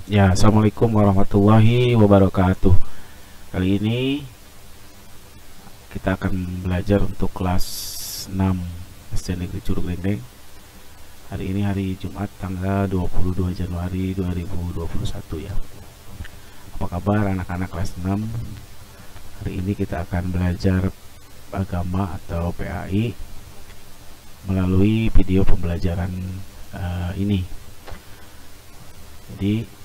Ya, assalamualaikum warahmatullahi wabarakatuh. Kali ini kita akan belajar untuk kelas 6 SD Negeri Curug Dendeng. Hari ini hari Jumat tanggal 22 Januari 2021 ya. Apa kabar anak-anak kelas 6? Hari ini kita akan belajar agama atau PAI melalui video pembelajaran ini. Jadi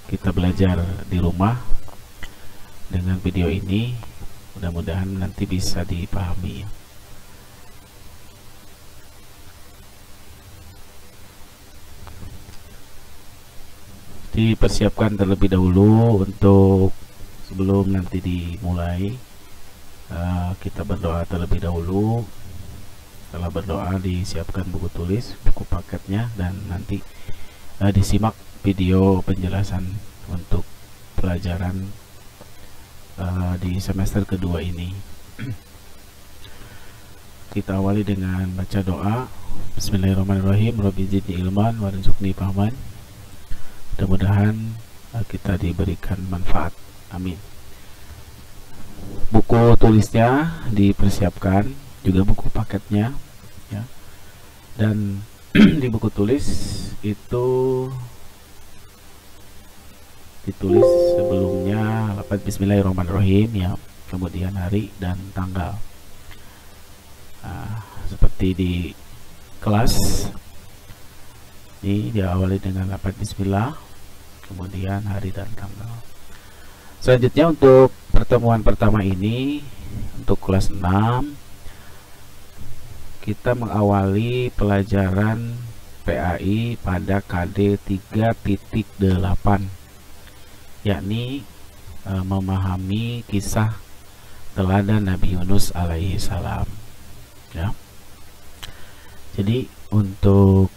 kita belajar di rumah dengan video ini, mudah-mudahan nanti bisa dipahami ya. Dipersiapkan terlebih dahulu untuk sebelum nanti dimulai. Kita berdoa terlebih dahulu. Setelah berdoa disiapkan buku tulis, buku paketnya, dan nanti disimak video penjelasan untuk pelajaran di semester kedua ini. Kita awali dengan baca doa. Bismillahirrahmanirrahim. Rabbi zidni ilman warzuqni fahman. Mudah-mudahan kita diberikan manfaat. Amin. Buku tulisnya dipersiapkan, juga buku paketnya ya. Dan di buku tulis itu ditulis sebelumnya lafaz Bismillahirrahmanirrahim ya, kemudian hari dan tanggal. Seperti di kelas ini diawali dengan lafaz Bismillah, kemudian hari dan tanggal. Selanjutnya untuk pertemuan pertama ini untuk kelas 6 kita mengawali pelajaran PAI pada KD 3.8, yakni memahami kisah teladan Nabi Yunus alaihi salam ya. Jadi untuk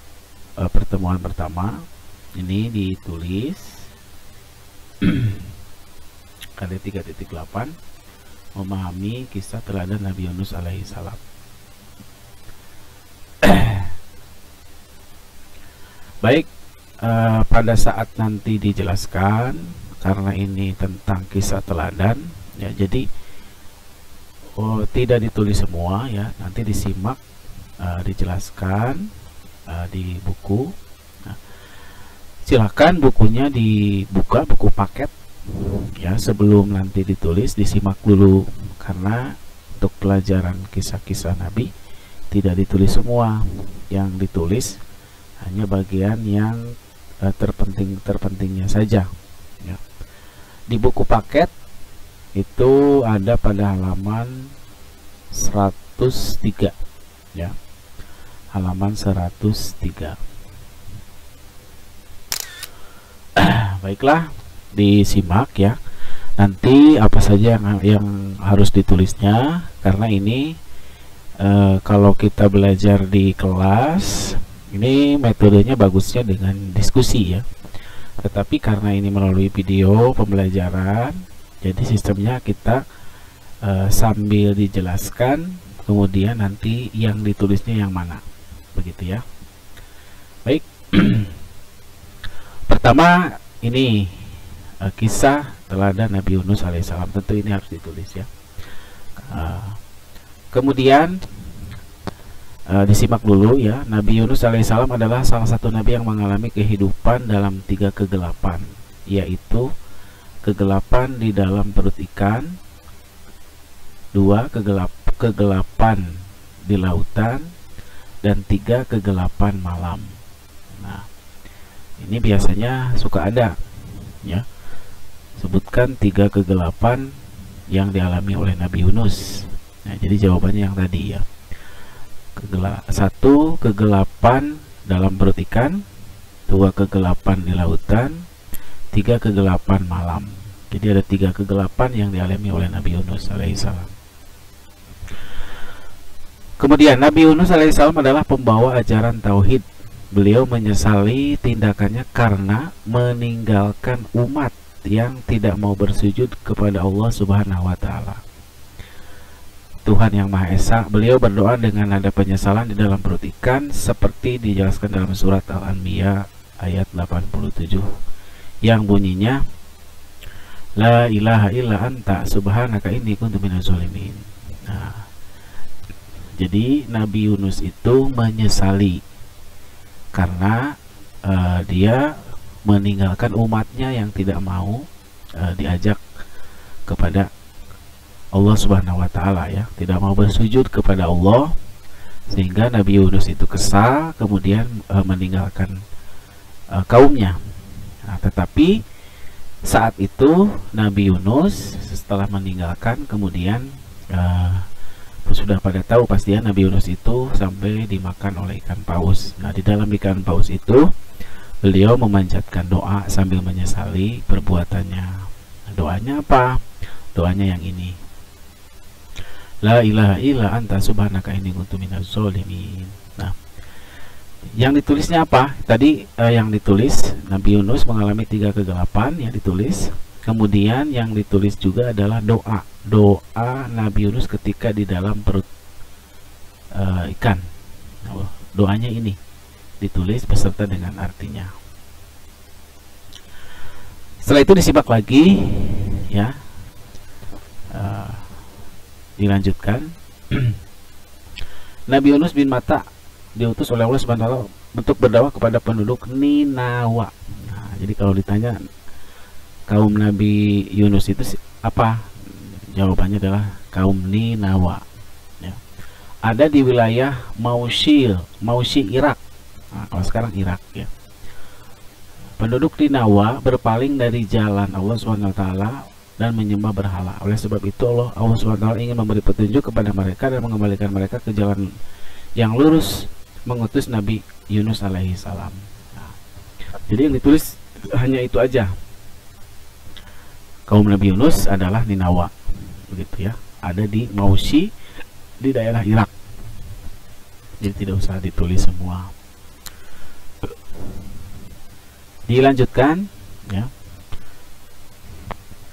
pertemuan pertama ini ditulis KD 3.8, memahami kisah teladan Nabi Yunus alaihi salam. Baik, pada saat nanti dijelaskan, karena ini tentang kisah teladan ya, jadi tidak ditulis semua ya, nanti disimak, dijelaskan di buku. Nah, silakan bukunya dibuka, buku paket ya, sebelum nanti ditulis disimak dulu, karena untuk pelajaran kisah-kisah Nabi tidak ditulis semua, yang ditulis hanya bagian yang terpentingnya saja ya. Di buku paket itu ada pada halaman 103 ya, halaman 103. Baiklah, disimak ya, nanti apa saja yang harus ditulisnya, karena ini kalau kita belajar di kelas ini metodenya bagusnya dengan diskusi ya, tetapi karena ini melalui video pembelajaran, jadi sistemnya kita sambil dijelaskan, kemudian nanti yang ditulisnya yang mana, begitu ya. Baik. Pertama ini kisah teladan Nabi Yunus alaihissalam, tentu ini harus ditulis ya. Kemudian disimak dulu ya. Nabi Yunus alaihissalam adalah salah satu nabi yang mengalami kehidupan dalam 3 kegelapan, yaitu kegelapan di dalam perut ikan, 2 kegelapan di lautan, dan 3 kegelapan malam. Nah, ini biasanya suka ada ya, sebutkan 3 kegelapan yang dialami oleh Nabi Yunus. Nah, jadi jawabannya yang tadi ya. 1 kegelapan dalam perut ikan, 2 kegelapan di lautan, 3 kegelapan malam. Jadi ada 3 kegelapan yang dialami oleh Nabi Yunus alaihissalam. Kemudian Nabi Yunus alaihissalam adalah pembawa ajaran tauhid. Beliau menyesali tindakannya karena meninggalkan umat yang tidak mau bersujud kepada Allah Subhanahu wa Ta'ala, Tuhan yang Maha Esa. Beliau berdoa dengan nada penyesalan di dalam perut ikan, seperti dijelaskan dalam surat Al-Anbiya ayat 87 yang bunyinya la ilaha illa anta subhanaka inni kuntu minaz zalimin. Nah, jadi Nabi Yunus itu menyesali karena dia meninggalkan umatnya yang tidak mau diajak kepada Allah Subhanahu wa taala, ya, tidak mau bersujud kepada Allah, sehingga Nabi Yunus itu kesal kemudian meninggalkan kaumnya. Nah, tetapi saat itu Nabi Yunus setelah meninggalkan kemudian sudah pada tahu pasti ya, Nabi Yunus itu sampai dimakan oleh ikan paus. Nah, di dalam ikan paus itu beliau memanjatkan doa sambil menyesali perbuatannya. Doanya apa? Doanya yang ini, la ilaha illa anta subhanaka inni kuntu minaz zalimin. Nah, yang ditulisnya apa? Tadi yang ditulis Nabi Yunus mengalami 3 kegelapan yang ditulis. Kemudian yang ditulis juga adalah doa Nabi Yunus ketika di dalam perut ikan. Doanya ini ditulis beserta dengan artinya. Setelah itu disimak lagi, ya, dilanjutkan. Nabi Yunus bin Matta diutus oleh Allah Subhanahu wa taala untuk berdakwah kepada penduduk Ninawa. Nah, jadi kalau ditanya kaum Nabi Yunus itu apa? Jawabannya adalah kaum Ninawa, ya. Ada di wilayah Mausil Irak. Nah, kalau sekarang Irak, ya. Penduduk Ninawa berpaling dari jalan Allah Subhanahu wa taala dan menyembah berhala. Oleh sebab itu Allah Subhanahu wa taala ingin memberi petunjuk kepada mereka dan mengembalikan mereka ke jalan yang lurus, mengutus Nabi Yunus alaihi salam. Nah, jadi yang ditulis hanya itu aja. Kaum Nabi Yunus adalah Ninawa, begitu ya. Ada di Mausi di daerah Irak. Jadi tidak usah ditulis semua. Dilanjutkan, ya.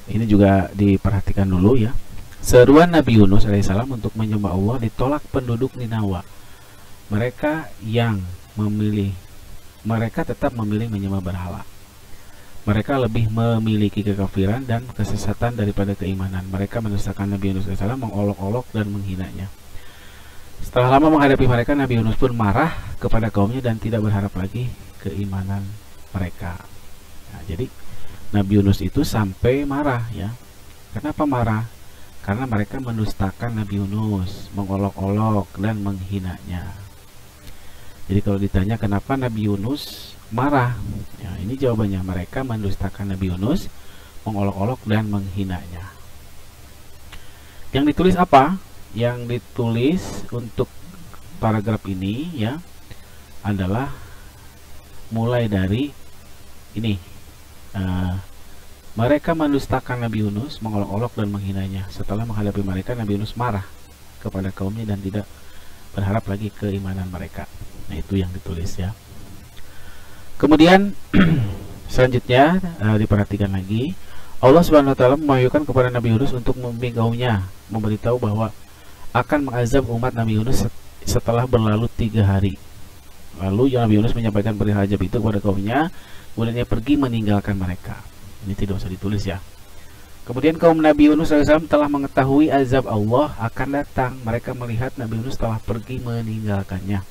Ini juga diperhatikan dulu, ya. Seruan Nabi Yunus alaihissalam untuk menyembah Allah ditolak penduduk Ninawa. Mereka tetap memilih menyembah berhala. Mereka lebih memiliki kekafiran dan kesesatan daripada keimanan. Mereka mendustakan Nabi Yunus alaihissalam, mengolok-olok dan menghinanya. Setelah lama menghadapi mereka, Nabi Yunus pun marah kepada kaumnya dan tidak berharap lagi keimanan mereka. Nah, jadi Nabi Yunus itu sampai marah, ya. Kenapa marah? Karena mereka mendustakan Nabi Yunus, mengolok-olok dan menghinanya. Jadi kalau ditanya kenapa Nabi Yunus marah, ya, ini jawabannya, mereka mendustakan Nabi Yunus, mengolok-olok dan menghinanya. Yang ditulis apa? Yang ditulis untuk paragraf ini, ya, adalah mulai dari ini. Mereka mendustakan Nabi Yunus, mengolok-olok dan menghinanya. Setelah menghadapi mereka, Nabi Yunus marah kepada kaumnya dan tidak berharap lagi keimanan mereka. Nah, itu yang ditulis, ya. Kemudian selanjutnya diperhatikan lagi, Allah Subhanahu wa taala mewahyukan kepada Nabi Yunus untuk membimbing kaumnya, memberitahu bahwa akan mengazab umat Nabi Yunus setelah berlalu 3 hari. Lalu Nabi Yunus menyampaikan perihal azab itu kepada kaumnya, kemudian dia pergi meninggalkan mereka. Ini tidak usah ditulis, ya. Kemudian kaum Nabi Yunus alaihissalam telah mengetahui azab Allah akan datang. Mereka melihat Nabi Yunus telah pergi meninggalkannya.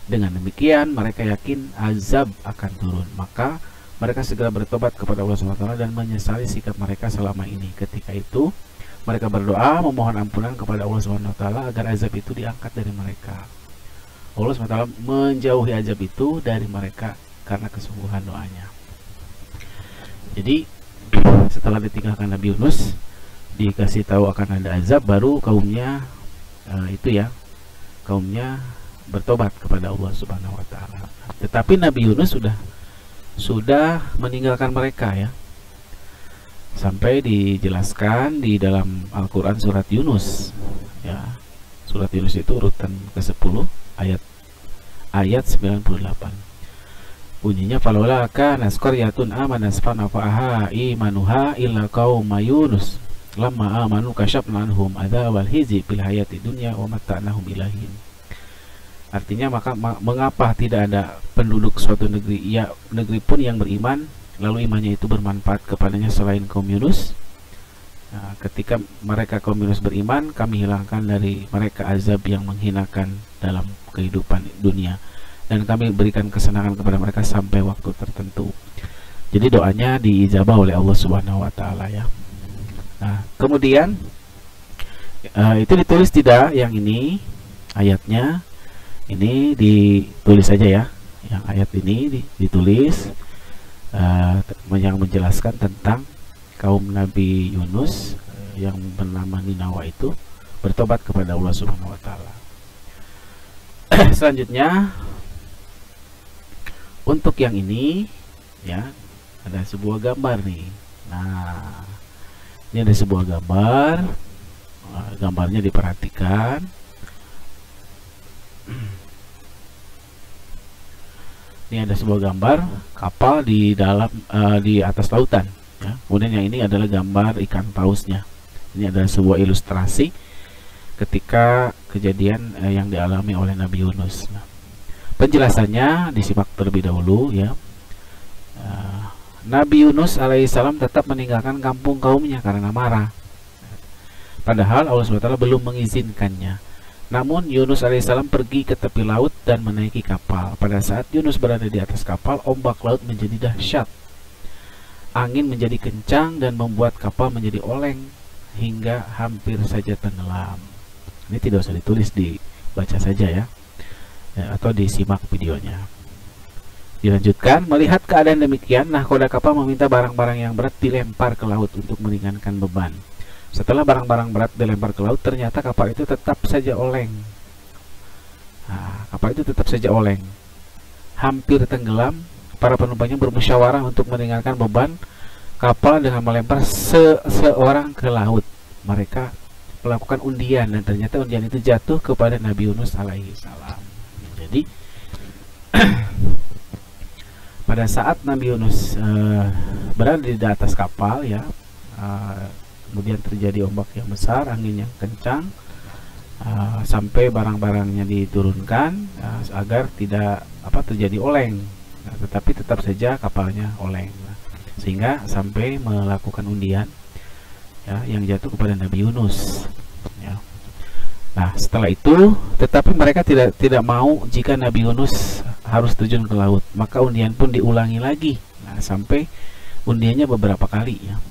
Dengan demikian mereka yakin azab akan turun. Maka mereka segera bertobat kepada Allah SWT dan menyesali sikap mereka selama ini. Ketika itu mereka berdoa memohon ampunan kepada Allah SWT agar azab itu diangkat dari mereka. Allah SWT menjauhi azab itu dari mereka karena kesungguhan doanya. Jadi setelah ditinggalkan Nabi Yunus, dikasih tahu akan ada azab, baru kaumnya kaumnya bertobat kepada Allah Subhanahu wa taala. Tetapi Nabi Yunus sudah meninggalkan mereka, ya. Sampai dijelaskan di dalam Al-Qur'an surat Yunus, ya. Surat Yunus itu urutan ke-10 ayat 98. Bunyinya falaula kana qaryatun amanat fanafa'aha imanuha illa qauma Yunus lamma amanu kasyafna anhum adzabal khizi fil hayati dunya wa mata'nahum ilahin. Artinya maka mengapa tidak ada penduduk suatu negeri, ya negeri pun yang beriman, lalu imannya itu bermanfaat kepadanya selain kaum Yunus. Nah, ketika mereka kaum Yunus beriman, kami hilangkan dari mereka azab yang menghinakan dalam kehidupan dunia, dan kami berikan kesenangan kepada mereka sampai waktu tertentu. Jadi doanya diijabah oleh Allah Subhanahu wa taala ya. Nah, kemudian itu ditulis tidak yang ini ayatnya. Ini ditulis saja ya, yang ayat ini ditulis yang menjelaskan tentang kaum Nabi Yunus yang bernama Ninawa itu bertobat kepada Allah Subhanahu wa taala. Selanjutnya untuk yang ini ya, ada sebuah gambar nih. Nah, ini ada sebuah gambar. Gambarnya diperhatikan. Ini ada sebuah gambar kapal di dalam di atas lautan ya. Kemudian yang ini adalah gambar ikan pausnya. Ini adalah sebuah ilustrasi ketika kejadian yang dialami oleh Nabi Yunus. Nah, penjelasannya disimak terlebih dahulu ya. Nabi Yunus alaihissalam tetap meninggalkan kampung kaumnya karena marah. Padahal Allah SWT belum mengizinkannya. Namun Yunus alaihissalam pergi ke tepi laut dan menaiki kapal. Pada saat Yunus berada di atas kapal, ombak laut menjadi dahsyat. Angin menjadi kencang dan membuat kapal menjadi oleng hingga hampir saja tenggelam. Ini tidak usah ditulis, dibaca saja ya, atau disimak videonya. Dilanjutkan, melihat keadaan demikian, nahkoda kapal meminta barang-barang yang berat dilempar ke laut untuk meringankan beban. Setelah barang-barang berat dilempar ke laut, ternyata kapal itu tetap saja oleng. Nah, kapal itu tetap saja oleng, hampir tenggelam. Para penumpangnya bermusyawarah untuk meringankan beban kapal dengan melempar seseorang ke laut. Mereka melakukan undian, dan ternyata undian itu jatuh kepada Nabi Yunus alaihissalam. Jadi pada saat Nabi Yunus berada di atas kapal ya, kemudian terjadi ombak yang besar, angin yang kencang, sampai barang-barangnya diturunkan agar tidak terjadi oleng. Nah, tetapi tetap saja kapalnya oleng, sehingga sampai melakukan undian ya, yang jatuh kepada Nabi Yunus ya. Nah, setelah itu tetapi mereka tidak mau jika Nabi Yunus harus terjun ke laut, maka undian pun diulangi lagi. Nah, sampai undiannya beberapa kali ya.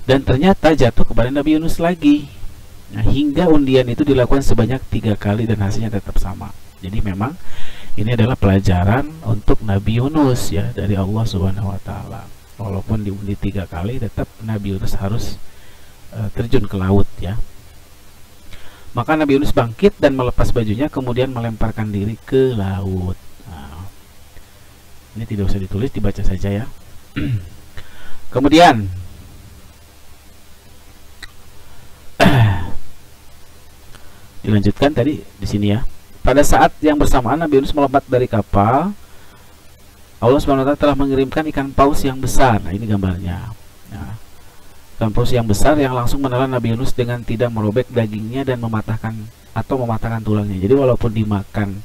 Dan ternyata jatuh kepada Nabi Yunus lagi. Nah, hingga undian itu dilakukan sebanyak 3 kali dan hasilnya tetap sama. Jadi memang ini adalah pelajaran untuk Nabi Yunus ya, dari Allah Subhanahu wa taala. Walaupun diundi 3 kali, tetap Nabi Yunus harus terjun ke laut ya. Maka Nabi Yunus bangkit dan melepas bajunya, kemudian melemparkan diri ke laut. Nah, ini tidak usah ditulis, dibaca saja ya. Kemudian dilanjutkan tadi di sini ya. Pada saat yang bersamaan Nabi Yunus melompat dari kapal, Allah SWT telah mengirimkan ikan paus yang besar. Nah, ini gambarnya. Nah, ikan paus yang besar yang langsung menelan Nabi Yunus dengan tidak merobek dagingnya dan mematahkan tulangnya. Jadi walaupun dimakan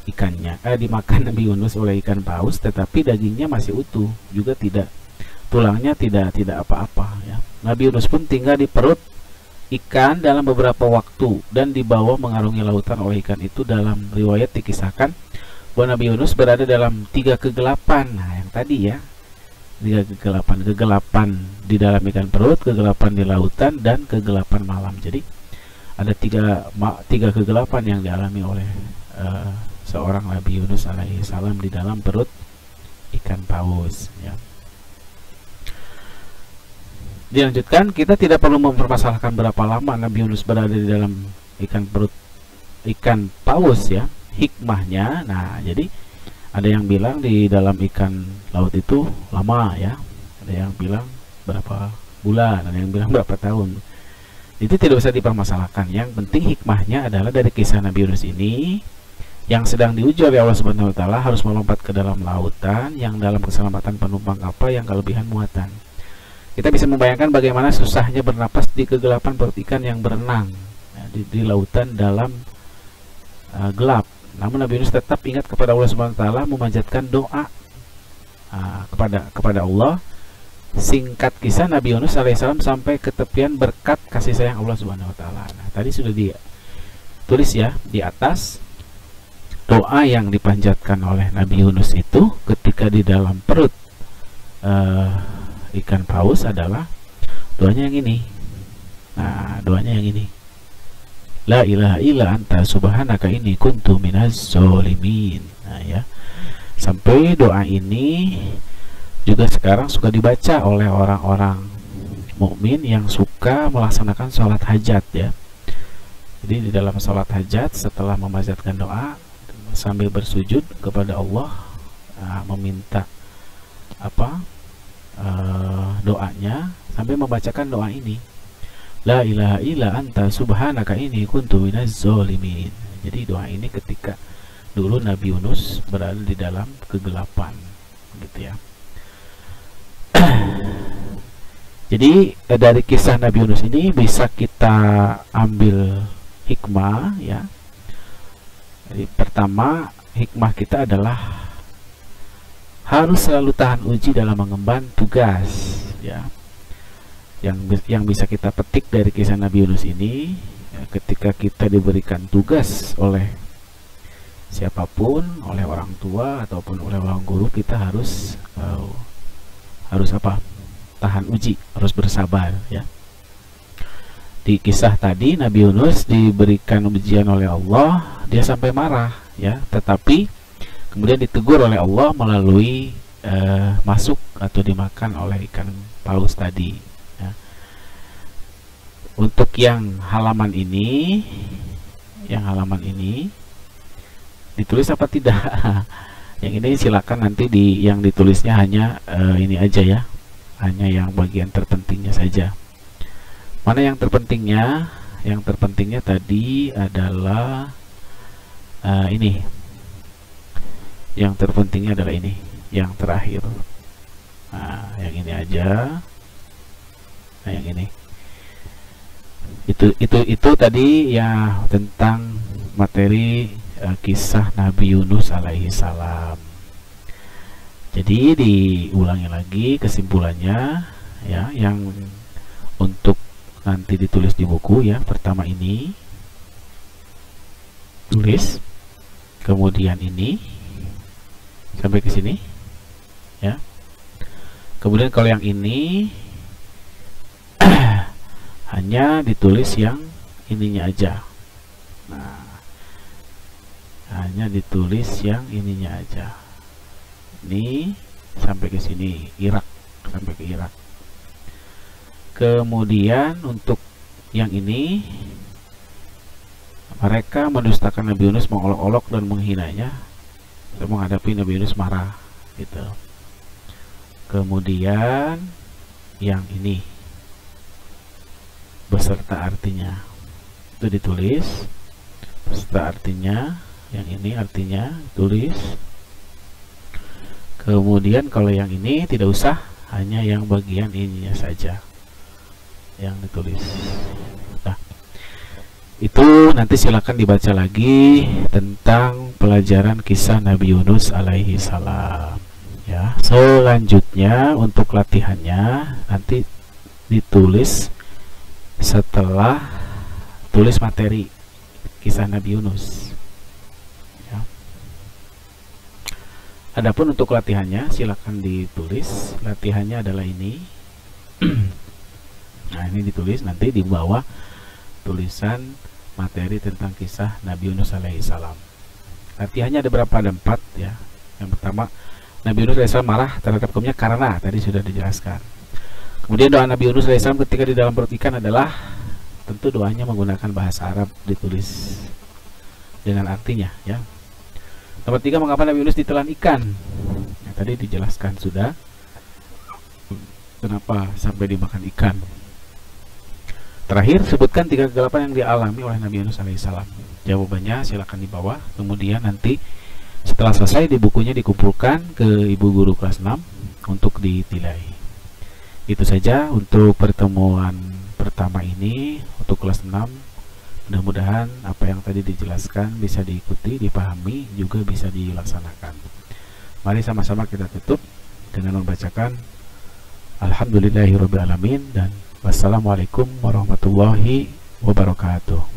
ikannya, dimakan Nabi Yunus oleh ikan paus, tetapi dagingnya masih utuh, juga tulangnya tidak apa-apa ya. Nabi Yunus pun tinggal di perut ikan dalam beberapa waktu dan dibawa mengarungi lautan oleh ikan itu. Dalam riwayat dikisahkan bahwa Nabi Yunus berada dalam 3 kegelapan. Nah, yang tadi ya, 3 kegelapan di dalam ikan perut, kegelapan di lautan, dan kegelapan malam. Jadi ada 3 kegelapan yang dialami oleh seorang Nabi Yunus alaihissalam di dalam perut ikan paus ya. Dilanjutkan, kita tidak perlu mempermasalahkan berapa lama Nabi Yunus berada di dalam perut ikan paus ya. Hikmahnya, nah jadi ada yang bilang di dalam ikan laut itu lama ya, ada yang bilang berapa bulan, ada yang bilang berapa tahun. Itu tidak usah dipermasalahkan. Yang penting hikmahnya adalah dari kisah Nabi Yunus ini yang sedang diuji oleh Allah Subhanahu wa taala, harus melompat ke dalam lautan yang dalam keselamatan penumpang kapal yang kelebihan muatan. Kita bisa membayangkan bagaimana susahnya bernapas di kegelapan perut ikan yang berenang ya, di lautan dalam gelap Namun Nabi Yunus tetap ingat kepada Allah Subhanahu wa taala, memanjatkan doa kepada Allah. Singkat kisah, Nabi Yunus alaihissalam sampai ke tepian berkat kasih sayang Allah Subhanahu wa taala. Nah, tadi sudah ditulis ya di atas, doa yang dipanjatkan oleh Nabi Yunus itu ketika di dalam perut ikan paus adalah doanya yang ini. Nah, doanya yang ini. La ilaha illa anta subhanaka inni kuntu minaz zalimin. Nah, ya. Sampai doa ini juga sekarang suka dibaca oleh orang-orang mukmin yang suka melaksanakan sholat hajat ya. Jadi di dalam sholat hajat, setelah memanjatkan doa sambil bersujud kepada Allah, meminta doanya, sampai membacakan doa ini, La ilaha illa anta subhanaka inni kuntu minaz zalimin. Jadi doa ini ketika dulu Nabi Yunus berada di dalam kegelapan, gitu ya. Jadi dari kisah Nabi Yunus ini bisa kita ambil hikmah ya. Jadi pertama, hikmah kita adalah harus selalu tahan uji dalam mengemban tugas ya. Yang bisa kita petik dari kisah Nabi Yunus ini ya, ketika kita diberikan tugas oleh siapapun, oleh orang tua ataupun oleh orang guru, kita harus tahan uji, harus bersabar ya. Di kisah tadi Nabi Yunus diberikan ujian oleh Allah, dia sampai marah ya, tetapi kemudian ditegur oleh Allah melalui masuk atau dimakan oleh ikan paus tadi ya. Untuk yang halaman ini ditulis apa tidak? Yang ini silakan nanti yang ditulisnya hanya ini aja ya, hanya yang bagian terpentingnya saja. Mana yang terpentingnya? Yang terpentingnya tadi adalah ini. Yang terpentingnya adalah ini, yang terakhir. Nah, yang ini aja. Nah, yang ini. Itu tadi ya tentang materi kisah Nabi Yunus alaihi salam. Jadi diulangi lagi kesimpulannya ya, yang untuk nanti ditulis di buku ya. Pertama ini tulis, kemudian ini sampai ke sini ya. Kemudian kalau yang ini hanya ditulis yang ininya aja. Nah, hanya ditulis yang ininya aja. Ini sampai ke sini, Irak, sampai ke Irak. Kemudian untuk yang ini, mereka mendustakan Nabi Yunus, mengolok-olok dan menghinanya, dan menghadapi Nabi Yunus marah gitu. Kemudian yang ini beserta artinya itu ditulis, beserta artinya. Yang ini artinya tulis. Kemudian kalau yang ini tidak usah, hanya yang bagian ininya saja yang ditulis. Nah, itu nanti silakan dibaca lagi tentang pelajaran kisah Nabi Yunus alaihi salam ya. Selanjutnya untuk latihannya nanti ditulis setelah tulis materi kisah Nabi Yunus. Adapun untuk latihannya silakan ditulis. Latihannya adalah ini. Nah, ini ditulis nanti di bawah tulisan materi tentang kisah Nabi Yunus alaihissalam. Latihannya ada berapa? Ada 4 ya. Yang pertama, Nabi Yunus alaihissalam marah terhadap kaumnya karena tadi sudah dijelaskan. Kemudian doa Nabi Yunus alaihissalam ketika di dalam perut ikan adalah, tentu doanya menggunakan bahasa Arab, ditulis dengan artinya ya. Nomor 3, mengapa Nabi Yunus ditelan ikan? Nah, tadi dijelaskan sudah kenapa sampai dimakan ikan. Terakhir, sebutkan 3 kegelapan yang dialami oleh Nabi Yunus alaihissalam. Jawabannya silakan di bawah. Kemudian nanti setelah selesai di bukunya dikumpulkan ke ibu guru kelas 6 untuk ditilai. Itu saja untuk pertemuan pertama ini untuk kelas 6. Mudah-mudahan apa yang tadi dijelaskan bisa diikuti, dipahami, juga bisa dilaksanakan. Mari sama-sama kita tutup dengan membacakan Alhamdulillahirabbil alamin dan wassalamualaikum warahmatullahi wabarakatuh.